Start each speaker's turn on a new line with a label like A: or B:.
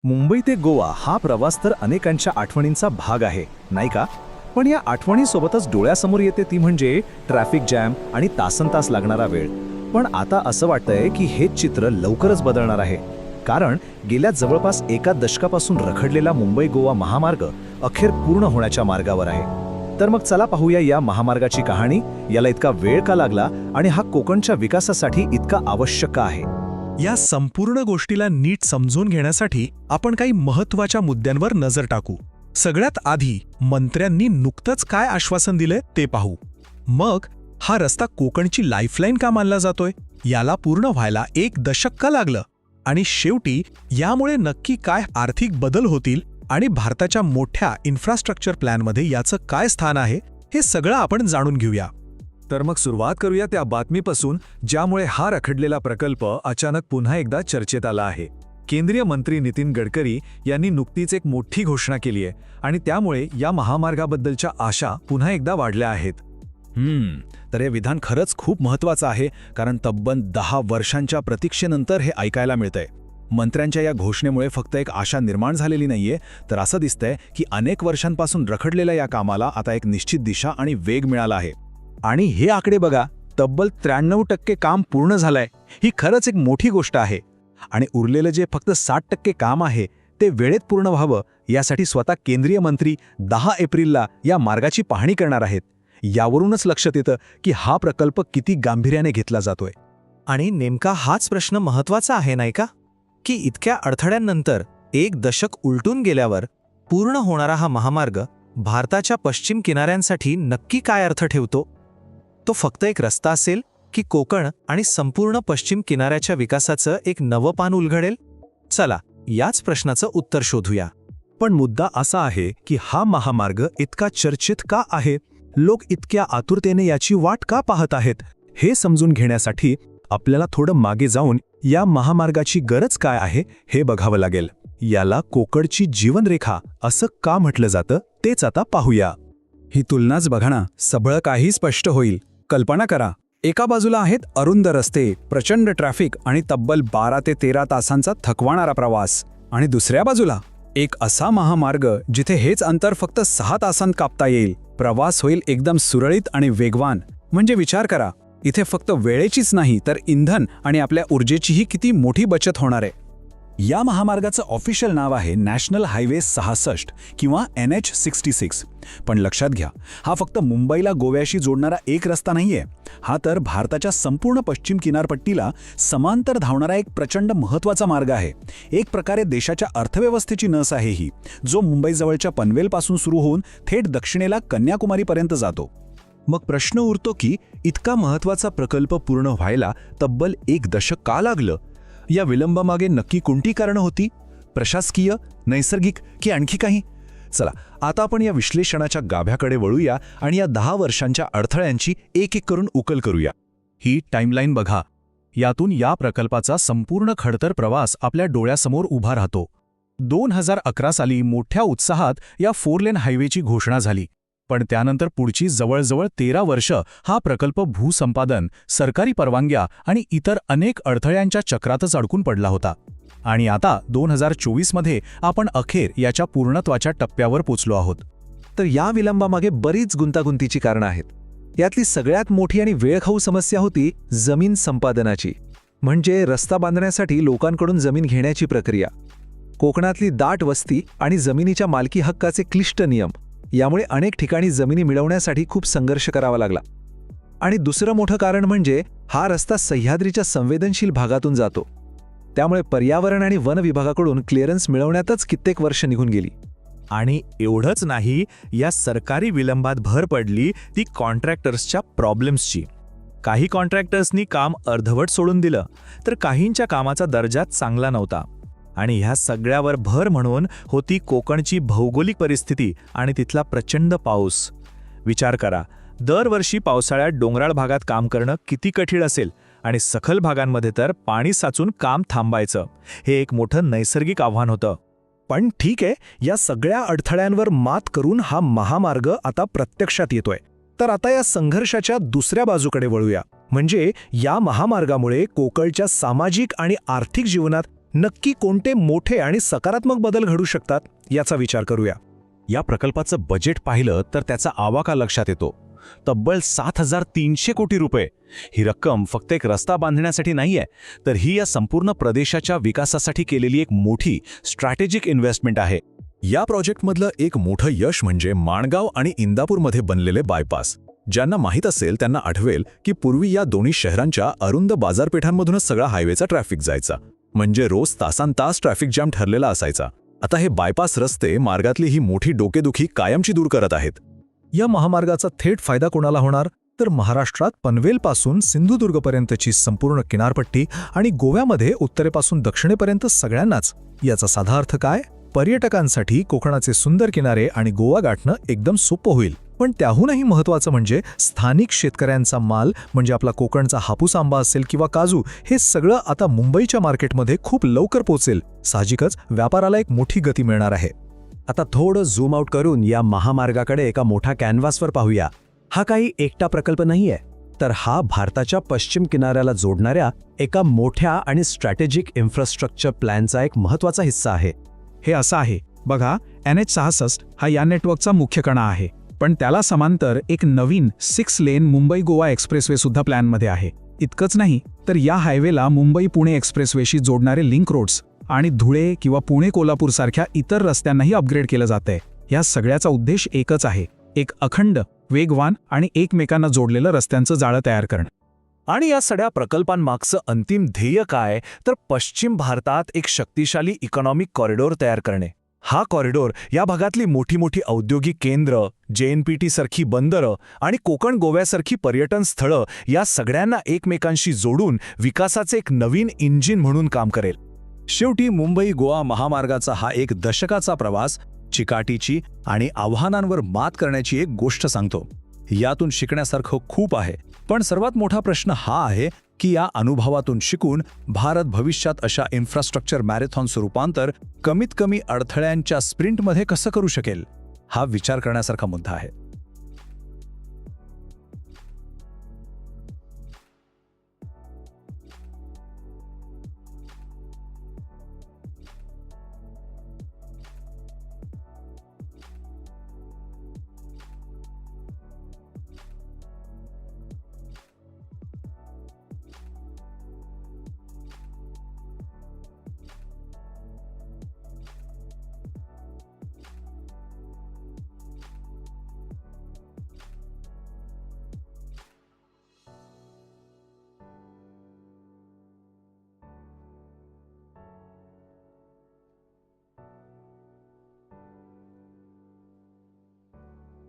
A: मुंबई ते गोवा हा प्रवास तर अनेकांच्या आठवणींचा भाग आहे, नाही का? पण या आठवणीसोबतच डोळ्यासमोर येते ती म्हणजे ट्रॅफिक जॅम आणि तासनतास लागणारा वेळ. पण आता असं वाटतंय की हे चित्र लवकरच बदलणार आहे. कारण गेल्या जवळपास एका दशकापासून रखडलेला मुंबई गोवा महामार्ग अखेर पूर्ण होण्याच्या मार्गावर आहे. तर मग चला पाहूया या महामार्गाची कहाणी, याला इतका वेळ का लागला आणि हा कोकणच्या विकासासाठी इतका आवश्यक का आहे.
B: या संपूर्ण गोष्टीला नीट समजून घेण्यासाठी आपण काही महत्त्वाच्या मुद्द्यांवर नजर टाकू. सगळ्यात आधी मंत्र्यांनी नुकतंच काय आश्वासन दिलंय ते पाहू. मग हा रस्ता कोकणची लाईफलाईन का मानला जातोय, याला पूर्ण व्हायला 1 दशक का लागलं, आणि शेवटी यामुळे नक्की काय आर्थिक बदल होतील आणि भारताच्या मोठ्या इन्फ्रास्ट्रक्चर प्लॅनमध्ये याचं काय स्थान आहे, हे सगळं आपण जाणून घेऊया.
C: तर मग सुरुवात करूया त्या बातमीपासून ज्यामुळे हा रखडलेला प्रकल्प अचानक पुन्हा एकदा चर्चेत आला आहे. केंद्रीय मंत्री नितीन गडकरी यांनी नुकतीच एक मोठी घोषणा केली आहे आणि त्यामुळे या महामार्गाबद्दलच्या आशा पुन्हा एकदा वाढल्या आहेत.
A: तर हे विधान खरंच खूप महत्त्वाचं आहे, कारण तब्बल 10 वर्षांच्या प्रतीक्षेनंतर हे ऐकायला मिळतंय. मंत्र्यांच्या या घोषणेमुळे फक्त एक आशा निर्माण झालेली नाहीये, तर असं दिसतंय की अनेक वर्षांपासून रखडलेल्या या कामाला आता एक निश्चित दिशा आणि वेग मिळाला आहे. आणि हे आकडे बघा, तब्बल 93% काम पूर्ण झालंय. ही खरंच एक मोठी गोष्ट आहे. आणि उरलेलं जे फक्त 60% काम आहे ते वेळेत पूर्ण व्हावं, यासाठी स्वतः केंद्रीय मंत्री 10 एप्रिलला या मार्गाची पाहणी करणार आहेत. यावरूनच लक्षात येतं की हा प्रकल्प किती गांभीर्याने घेतला जातोय.
D: आणि नेमका हाच प्रश्न महत्त्वाचा आहे, नाही का? की इतक्या अडथळ्यांनंतर 1 दशक उलटून गेल्यावर पूर्ण होणारा हा महामार्ग भारताच्या पश्चिम किनाऱ्यांसाठी नक्की काय अर्थ ठेवतो? तो फक्त एक रस्ता असेल की कोकण आणि संपूर्ण पश्चिम किनाऱ्याच्या विकासाचं एक नवं पान उलगडेल? चला याच प्रश्नाचं उत्तर शोधूया.
A: पण मुद्दा असा आहे की हा महामार्ग इतका चर्चेत का आहे? लोक इतक्या आतुरतेने याची वाट का पाहत आहेत? हे समजून घेण्यासाठी आपल्याला थोडं मागे जाऊन या महामार्गाची गरज काय आहे हे बघावं लागेल. याला कोकणची जीवनरेखा असं का म्हटलं जातं तेच आता पाहूया. ही तुलनाच बघा ना, सगळं काही स्पष्ट होईल. कल्पना करा, एका बाजूला आहेत अरुंद रस्ते, प्रचंड ट्रॅफिक आणि तब्बल 12 ते 13 तासांचा थकवाणारा प्रवास, आणि दुसऱ्या बाजूला एक असा महामार्ग जिथे हेच अंतर फक्त 6 तासांत कापता येईल. प्रवास होईल एकदम सुरळीत आणि वेगवान. म्हणजे विचार करा, इथे फक्त वेळेचीच नाही तर इंधन आणि आपल्या ऊर्जेचीही किती मोठी बचत होणार आहे. या महामार्गाचं ऑफिशियल नाव आहे नॅशनल हायवे 66 किंवा NH66. पण लक्षात घ्या, हा फक्त मुंबईला गोव्याशी जोडणारा एक रस्ता नाहीये. हा तर भारताच्या संपूर्ण पश्चिम किनारपट्टीला समांतर धावणारा एक प्रचंड महत्त्वाचा मार्ग आहे. एक प्रकारे देशाच्या अर्थव्यवस्थेची नस आहे ही, जो मुंबईजवळच्या पनवेलपासून सुरू होऊन थेट दक्षिणेला कन्याकुमारीपर्यंत जातो.
B: मग प्रश्न उरतो की इतका महत्त्वाचा प्रकल्प पूर्ण व्हायला तब्बल 1 दशक का लागलं? या विलंबामागे नक्की कोणती कारणं होती? प्रशासकीय, नैसर्गिक की आणखी काही? चला आता आपण या विश्लेषणाच्या गाभ्याकडे वळूया आणि या 10 वर्षांच्या अडथळ्यांची एक-एक करून उकल करूया. ही टाईमलाईन बघा. यातून या प्रकल्पाचा संपूर्ण खडतर प्रवास आपल्या डोळ्यासमोर उभा राहतो. 2011 साली मोठ्या उत्साहात या 4 लेन हायवेची घोषणा झाली. पण त्यानंतर पुढची जवळजवळ 13 वर्ष हा प्रकल्प भूसंपादन, सरकारी परवानग्या आणि इतर अनेक अडथळ्यांच्या चक्रातच अडकून पडला होता. आणि आता 2024 मध्ये आपण अखेर याच्या पूर्णत्वाच्या टप्प्यावर पोचलो आहोत.
D: तर या विलंबामागे बरीच गुंतागुंतीची कारणं आहेत. यातली सगळ्यात मोठी आणि वेळखाऊ समस्या होती जमीन संपादनाची. म्हणजे रस्ता बांधण्यासाठी लोकांकडून जमीन घेण्याची प्रक्रिया. कोकणातली दाट वस्ती आणि जमिनीच्या मालकी हक्काचे क्लिष्ट नियम, यामुळे अनेक ठिकाणी जमिनी मिळवण्यासाठी खूप संघर्ष करावा लागला. आणि दुसरं मोठं कारण म्हणजे हा रस्ता सह्याद्रीच्या संवेदनशील भागातून जातो. त्यामुळे पर्यावरण आणि वन विभागाकडून क्लिअरन्स मिळवण्यातच कित्येक वर्ष निघून गेली.
B: आणि एवढंच नाही, या सरकारी विलंबात भर पडली ती कॉन्ट्रॅक्टर्सच्या प्रॉब्लेम्सची. काही कॉन्ट्रॅक्टर्सनी काम अर्धवट सोडून दिलं, तर काहींच्या कामाचा दर्जा चांगला नव्हता. आणि ह्या सगळ्यावर भर म्हणून होती कोकणची भौगोलिक परिस्थिती आणि तिथला प्रचंड पाऊस. विचार करा, दरवर्षी पावसाळ्यात डोंगराळ भागात काम करणं किती कठीण असेल, आणि सखल भागांमध्ये तर पाणी साचून काम थांबायचं. हे एक मोठं नैसर्गिक आव्हान होतं.
A: पण ठीक आहे, या सगळ्या अडथळ्यांवर मात करून हा महामार्ग आता प्रत्यक्षात येतोय. तर आता या संघर्षाच्या दुसऱ्या बाजूकडे वळूया. म्हणजे या महामार्गामुळे कोकणच्या सामाजिक आणि आर्थिक जीवनात नक्की कोणते मोठे आणि सकारात्मक बदल घडू शकतात याचा विचार करूया.
B: या प्रकल्पाचं बजेट पाहिलं तर त्याचा आवाका लक्षात येतो. तब्बल 7,300 कोटी रुपये. ही रक्कम फक्त एक रस्ता बांधण्यासाठी नाहीये, तर ही या संपूर्ण प्रदेशाच्या विकासासाठी केलेली एक मोठी स्ट्रॅटेजिक इन्व्हेस्टमेंट आहे. या प्रोजेक्टमधलं एक मोठं यश म्हणजे माणगाव आणि इंदापूरमध्ये बनलेले बायपास. ज्यांना माहीत असेल त्यांना आठवेल की पूर्वी या दोन्ही शहरांच्या अरुंद बाजारपेठांमधूनच सगळा हायवेचा ट्रॅफिक जायचा. म्हणजे रोज तासांतास ट्रॅफिक जॅम ठरलेला असायचा. आता हे बायपास रस्ते मार्गातली ही मोठी डोकेदुखी कायमची दूर करत आहेत.
A: या महामार्गाचा थेट फायदा कोणाला होणार? तर महाराष्ट्रात पनवेलपासून सिंधुदुर्गपर्यंतची संपूर्ण किनारपट्टी आणि गोव्यामध्ये उत्तरेपासून दक्षिणेपर्यंत सगळ्यांनाच. याचा साधा अर्थ काय? पर्यटकांसाठी कोकणाचे सुंदर किनारे आणि गोवा गाठणं एकदम सोपं होईल. पण त्याहूनही महत्त्वाचं म्हणजे स्थानिक शेतकऱ्यांचा माल, म्हणजे आपला कोकणचा हापूस आंबा असेल किंवा काजू, हे सगळं आता मुंबईच्या मार्केटमध्ये खूप लवकर पोहोचेल. साहजिकच व्यापाराला एक मोठी गती मिळणार आहे.
E: आता थोडं झूम आउट करून या महामार्गाकडे एका मोठ्या कॅनव्हासवर पाहूया. हा काही एकटा प्रकल्प नाहीये, तर हा भारताच्या पश्चिम किनाऱ्याला जोडणाऱ्या एका मोठ्या आणि स्ट्रॅटेजिक इन्फ्रास्ट्रक्चर प्लॅनचा एक महत्त्वाचा हिस्सा आहे.
C: हे असं आहे बघा, NH66 हा या नेटवर्कचा मुख्य कणा आहे, पण त्याला समांतर एक नवीन 6 लेन मुंबई गोवा एक्सप्रेसवे सुद्धा प्लॅनमध्ये आहे. इतकंच नाही तर या हायवेला मुंबई पुणे एक्सप्रेसवेशी जोडणारे लिंक रोड्स आणि धुळे किंवा पुणे कोल्हापूर सारख्या इतर रस्त्यांनाही अपग्रेड केलं जातंय. या सगळ्याचा उद्देश एकच आहे, एक अखंड, वेगवान आणि एकमेकांना जोडलेलं रस्त्यांचं जाळं तयार करणं.
B: आणि या सगळ्या प्रकल्पांमागचं अंतिम ध्येय काय, तर पश्चिम भारतात एक शक्तिशाली इकॉनॉमिक कॉरिडॉर तयार करणे. हा कॉरिडॉर या भागातली मोठी मोठी औद्योगिक केंद्र, JNPT सारखी बंदरं आणि कोकण गोव्यासारखी पर्यटन स्थळं या सगळ्यांना एकमेकांशी जोडून विकासाचे एक नवीन इंजिन म्हणून काम करेल. शेवटी मुंबई गोवा महामार्गाचा हा एक दशकाचा प्रवास चिकाटीची आणि आव्हानांवर मात करण्याची एक गोष्ट सांगतो. यातून शिकण्यासारखं खूप आहे, पण सर्वात मोठा प्रश्न हा आहे की या अनुभवातून शिकून भारत भविष्यात अशा इन्फ्रास्ट्रक्चर मॅरेथॉनचं रूपांतर कमीत कमी अडथळ्यांच्या स्प्रिंटमध्ये कसं करू शकेल. हा विचार करण्यासारखा मुद्दा आहे.